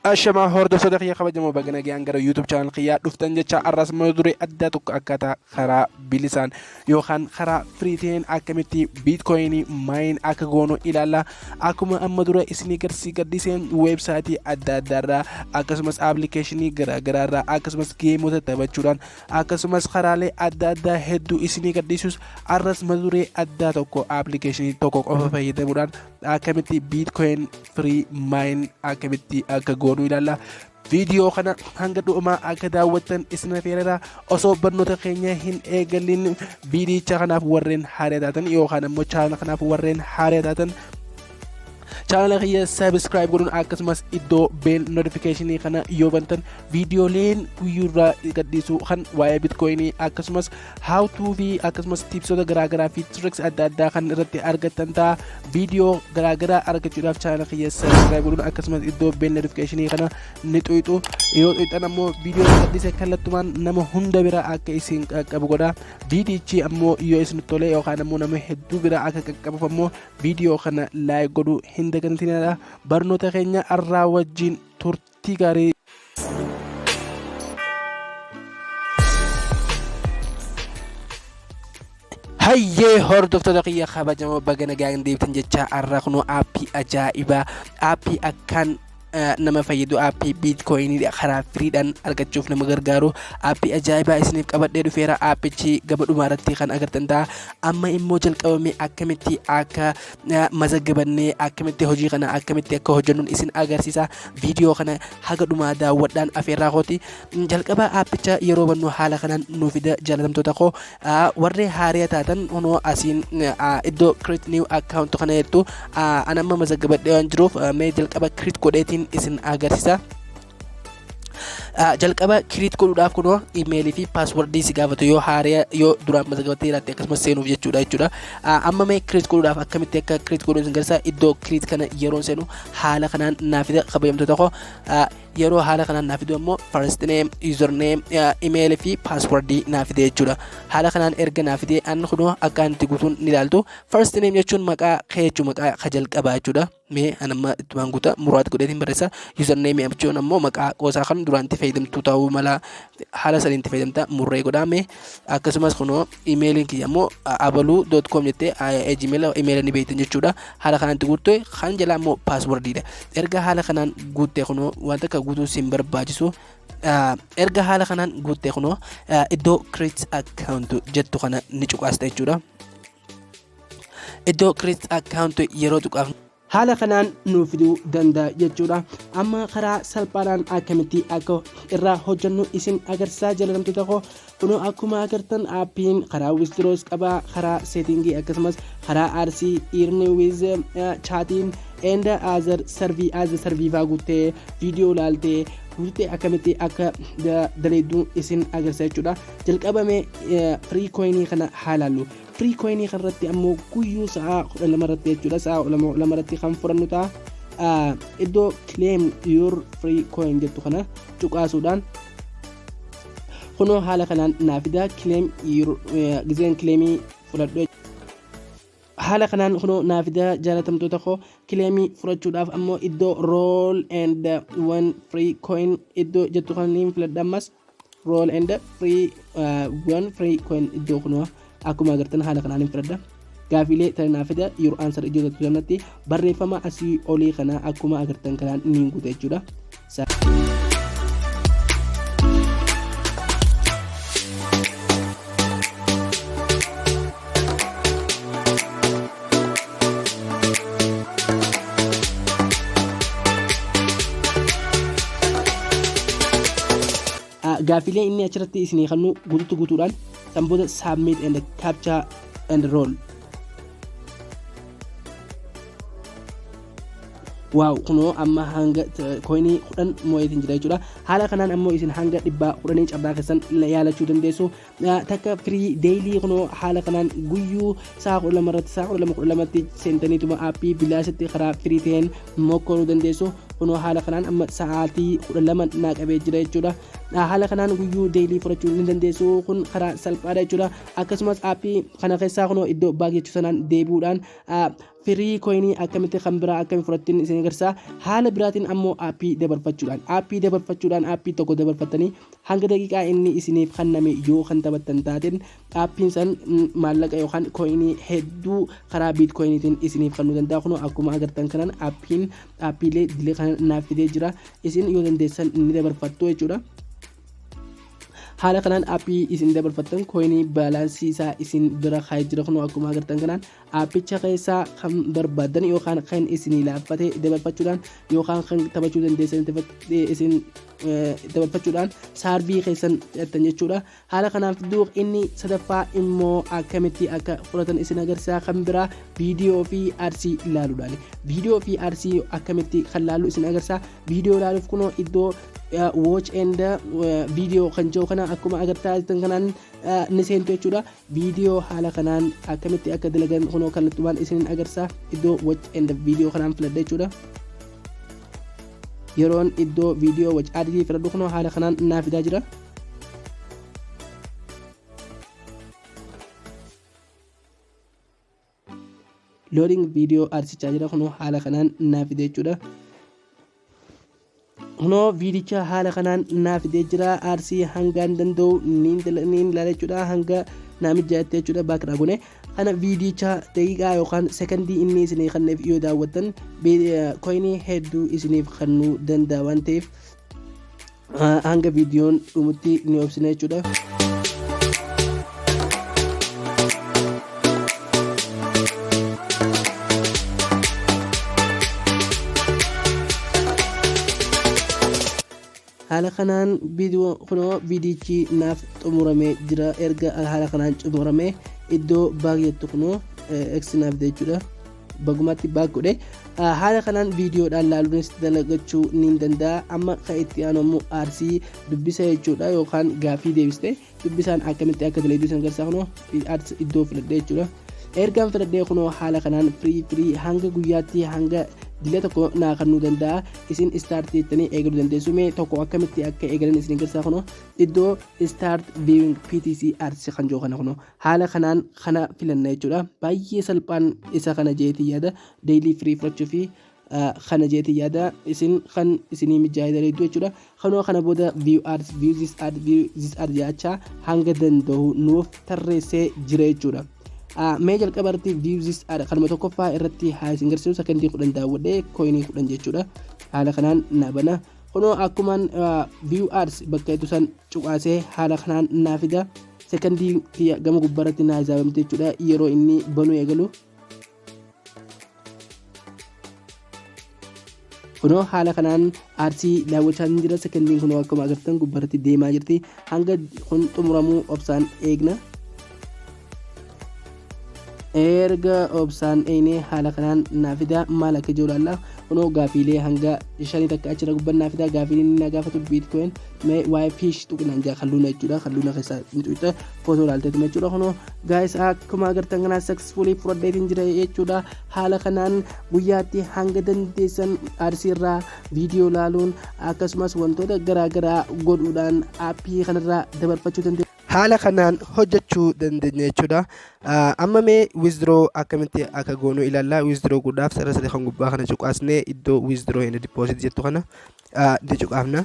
Ashamaa hordoftoota kiyya kabajamoo baga nagayaan gara YouTube channel kiyyaa dhuftan jecha arras duree adda tokko akkaataa karaa bilisaan yookaan karaa free ta'een akkamitti Bitcoin mine akka goonu ilaalla. Akkuma amma dura isinii gadhiiseen website adda addaarraa akkasumas applicationii garaagaraarraa akkasumas geemota taphachuudhaan akkasumas karaalee adda addaa hedduu isinii gadhiisus arras duree adda tokko applicationii tokko qofa fayyadamuudhaan akkamitti Bitcoin free mine akkamitti akka goonu ilalla. Viidiyoo kana hanga dhumaa akka daawwattan isin affeerra. Osoo barnoota keenya hin eegalin viidiyicha kanaaf warreen haaraa taatan yookaan ammoo chaanala kanaaf warreen haaraa taatan channel kiyya subscribe godhuun akkasumas iddoo bell notification kana yoo bantan viidiyooleen guyyurraa gadhiisu kan waa'ee Bitcoin akkasumas how to fi akkasumas tipsoota garaagaraa fi tricks adda addaa kan irratti argattan ta'a. Viidiyoo garaagaraa argachuudhaaf channel kiyya subscribe godhuun akkasumas iddoo bell notification kana ni tuqxu. Yoo tuqxan ammoo viidiyoo gadhiise kallattumaan nama hunda bira akka isin qaqqabu godha. Viidiyichi ammoo yoo isin tole yookaan ammoo nama hedduu bira akka qaqqabuuf ammoo viidiyoo kana like godhuu hin dagantinaa. Barnoota keenya arraa wajjin turtii gaarii. Hayyee hordoftoota kiyya kabajamoo baga nagayaan deebitan jecha arraa kunoo aappii ajaa'ibaa aappii akkaan nama fayyadu aappii Bitcoin karaa firiidhaan argachuuf nama gargaaru aappii ajaa'ibaa isiniif qabadhee dhufeera. Aappichi gaba dhumaarratti kan agartan ta'a. Amma immoo jalqabame akkamitti akka mazagabannee akkamitti hojii kana akkamitti akka hojjennuun isin agarsiisa. Viidiyoo kana haga dhumaa daawwadhaan affeerraa kooti. Jalqaba aappicha yeroo bannu haala kanaan nuuf fida jaalatamtoota koo. Warree haaraa taatan kunoo asiin iddoo create new account kana jettu an amma mazagabadhee waan jiruuf mee jalqaba create godheetiin isin agarsiisa. Jalqaba create godhuudhaaf kunoo emailii fi passwordii si gaafatu yoo haaraa yoo duraan mazagabattee jiraate akkasumas seenuuf jechuudha. Amma mee create godhuudhaaf akkamitti akka create godhuun isin agarsiisa. Iddoo create kana yeroon seenu haala kanaan naaf fida kabajamtoota koo. Yeroo haala kanaan naaf fidu ammoo first name, username, email fi passwordii naaf fide jechuudha. Haala kanaan erga naaf fide an kunoo akka itti guutuun ni ilaaltu. First name jechuun maqaa kee jechuu maqaa ka jalqabaa jechuudha. Mee anamma ittumaan guuta muraata godheetiin barreessa. Username jechuun ammoo maqaa qoosaa kan duraan itti fayyadamtu ta'uu mala haala saniin itti fayyadamta murree godhame. Akkasumas kunoo emailiin kiyya ammoo abaluu.com jettee gmail email ni beektan jechuudha. Haala kanaan itti guutte kan jala ammoo passwordiidha. Erga haala kanaan guutte kunoo wanta akka guutuu sin barbaachisu. Erga haala kanaan guutte kunoo iddoo create account jettu kana ni cuqaasta jechuudha. Iddoo create account yeroo tuqaaf haala kanaan nuuf fiduu danda'a jechuudha. Amma karaa salphaadhaan akkamitti akka irraa hojjennu isin agarsiisaa jaalatamtoota koo. Kunoo akkuma agartan aappiin karaa withdraws qabaa, karaa settingii akkasumas karaa RC earn with chatting and other service guuttee viidiyoo ilaaltee guuttee akkamitti akka daleeddu isin agarsiisa jechuudha. Jalqabame free coin kana haalaallu. Free coin kanarratti ammoo guyyuu sa'a 12 irratti jechuudha. Sa'a 12 irratti kan furannu ta'a. Iddoo claim your free coin jettu kana cuqaasuudhaan kunoo haala kanaan naaf fida claim your gizeen claimii fudhadhu. Haala kanaan kunoo naaf fida jaalatamtoota koo. Claimii fudhachuudhaaf ammoo iddoo roll and one free coin iddoo jettu kan ni filadha. Ammas roll and free one free coin iddoo kunoo akkuma agartan haala kanaan hin fudhadha. Gaafilee tanaa fida your answer iddoo jettu sanatti barreeffama asii olii kana akkuma agartan kanaan ni guuta jechuudha. Gaafilee inni achirratti isinii kennu guutuudhaan sanbooda submit and capture and roll. Wow, kunoo amma hanga coinii 10 moo'eetiin jira jechuudha. Haala kanaan ammoo isin hanga 110 carraa keessan yaalachuu dandeessu. Takka free daily kunoo haala kanaan guyyuu sa'a 12 irratti sa'a 12 seentaniituma aappii bilaasatti karaa free ta'een mokkoruu dandeessu. Kunoo haala kanaan amma sa'aatii 12 naa qabee jira jechuudha. Haala kanaan guyyuu daily fudhachuu ni dandeessu. Kun karaa salphaadha jechuudha. Akkasumas aappii kana keessaa kunoo iddoo baag jechuu sanaan deebi'uudhaan firii coinii akkamitti kan biraa akkamitti fudhattiin isin agarsiisa. Haala biraatiin ammoo aappii dabarfachuudhaan aappii tokko dabarfatanii hanga daqiiqaa inni isiniif kenname yoo kan taphattan taateen aappiin san maallaqa yookaan coinii hedduu karaa bitcoiniitiin isiniif kennuu danda'a. Kun akkuma agartan kanaan aappiilee dilee kana naaf fidee jira. Isin yoo dandeessan ni dabarfattu jechuudha. Haala kanaan aappii isin dabarfattan coinii baalaansii isaa isin bira kaa'ee jira. Kun akkuma agartan kanaan aappicha keessaa kan barbaadan yookaan kan isin laaffate dabarfachuudhaan yookaan kan taphachuu dandeessan isin dabarfachuudhaan saarvii keessan fudhatan jechuudha. Haala kanaan fiduu inni sadaffaa immoo akkamitti akka fudhatan isin agarsiisa. Kan biraa viidiyoo fi arsii ilaaluudhaan viidiyoo fi arsii akkamitti kan laalu isin agarsiisa. Viidiyoo ilaaluuf kunoo iddoo watch and video kan jiru kana akkuma agartan kanaan ni seentu jechuudha. Viidiyoo haala kanaan akkamitti akka dalagan kunoo kallattumaan isin agarsiisa. Iddoo watch and video kanaan filadha jechuudha. Yeroon iddoo viidiyoo watch adii filadhu kunoo haala kanaan naaf fidaa jira. Loading video arsichaa jira kunoo haala kanaan naaf fidee jechuudha. Kunoo viidicha haala kanaan naaf fidee jira. Arsii hangaan danda'u niin ilaala jechuudha. Hanga naamicha jechuudha baakira gune kana viidicha daqiiqaa yookaan sekondii inni isinii kenneef yoo daawwattan coinii hedduu isiniif kennuu danda'a waan ta'eef hanga viidiyoon dhumutti ni obsina jechuudha. haala kanaan viidiyoo kunoo viidichi naaf xumuramee jira. Erga haala kanaan xumuramee iddoo baagiyattu kunoo x naaf jechuudha. Bagumatti baag godhe haala kanaan viidiyoodhaan laaluunis dalagachuu ni danda'a. Amma kan itti aanu arsii dubbisa jechuudha yookaan gaafii deebiste dubbisaan akkamitti akka dalagu isin agarsiisa. Kunoo iddoo filadhee jechuudha. Ergaan filadhee kunoo haala kanaan firii hanga guyyaatti hanga dilee tokko naa kennuu danda'a. Isin start jettanii eegaluu dandeessu. Mee tokko akkamitti akka eegalan isin agarsiisa. Kunoo iddoo start viewing PTC arsii kan jiru kana kunoo haala kanaan kana filanna jechuudha. Baay'ee salphaan isa kana jeetii yaada daily free fudhachuu fi kana jeetii yaada isin kan isinii mijaa'ee daleedu jechuudha. Kanoo kana booda view this ad jachaa hanga danda'u nuuf tarreessee jira jechuudha. Mee jalqabarratti view this ad kanuma tokkoffaa irratti haa isin agarsiisu. Sekondii 10 daawwadhee coinii 10 jechuudha. Haala kanaan naabana kunoo akkumaan view ads bakka itti san cuqaasee haala kanaan naafida. Sekondii gama gubbaarratti naa ijaabamte jechuudha. Yeroo inni banuu eegalu kunoo haala kanaan arsii daawwachaa jira. Sekondiin kunoo akkuma agartan gubbaarratti deemaa jirti. Hanga kun xumuramuu obsaan eegna. Erga obsaan eegnee haala kanaan naafida maal akka jiru ilaalla. Kunoo gaafiilee hanga 5 takka achirra gubbaan naafida. Gaafiileen inni gaafatu bitcoin mee waa'ee fiish tuqinaan jaa kalluuna jechuudha. Kalluuna keessaa micuuta footoo ilaalteetuma jechuudha. Kunoo gaayis akkuma agartan kanaan successfully fudhadheetiin jira jechuudha. Haala kanaan guyyaatti hanga dandeessan arsiirraa viidiyoo ilaaluun akkasumas wantoota garaagaraa godhuudhaan aappii kanarraa dabarfachuu dandeessu. Haala kanaan hojjechuu dandeenya jechuudha. Amma mee withdraw akkamitti akka goonu ilaalla. Withdraw godhaaf sarara sadii kan gubbaa kana cuqaasnee iddoo withdraw and deposit jettu kana ni cuqaafna.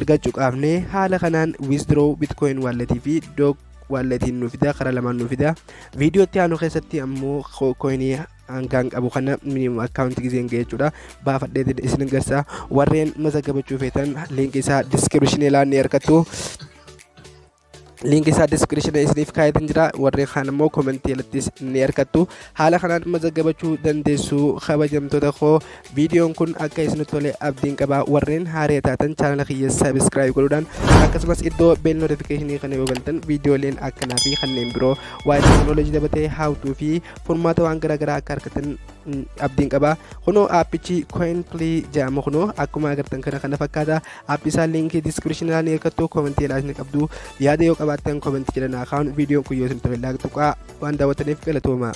Erga cuqaafnee haala kanaan withdraw bitcoin walletii fi dog walletiin nu fida karaa lamaan nu fida. Viidiyootti aanu keessatti ammoo coinii hangaan qabu kana minimum account gizeen ga'e jechuudha. Baafadhee isin agarsiisa. Warreen mazagabachuu feetan link isaa description ilaan ni argattu. Link isaa description isiniif kaa'eetiin jira. Warreen kaan immoo commentii alattis ni argattu. Haala kanaan mazagabachuu dandeessu. Kabajamtoota koo viidiyoon kun akka isinitti tole abdiin qaba. Warreen haaraa taatan chaanala kiyya subscribe godhuudhaan akkasumas iddoo bell notification kana yoo galtan viidiyooleen akkanaa fi kanneen biroo waa'ee teknooloojii dabalatee hawtuu fi furmaata waan garaagaraa akka argatan abdiin qaba. Kunoo aappichi coinplay jedhama. Kunoo akkuma agartan kana fakkaata. Aappii isaa linkii description ni argattu. Commentii ilaasni qabdu yaada yoo qabaattan commentii jedhan akaawun viidiyoon kun yoo isin tole laaqxuqaa waan daawwataniif galatooma.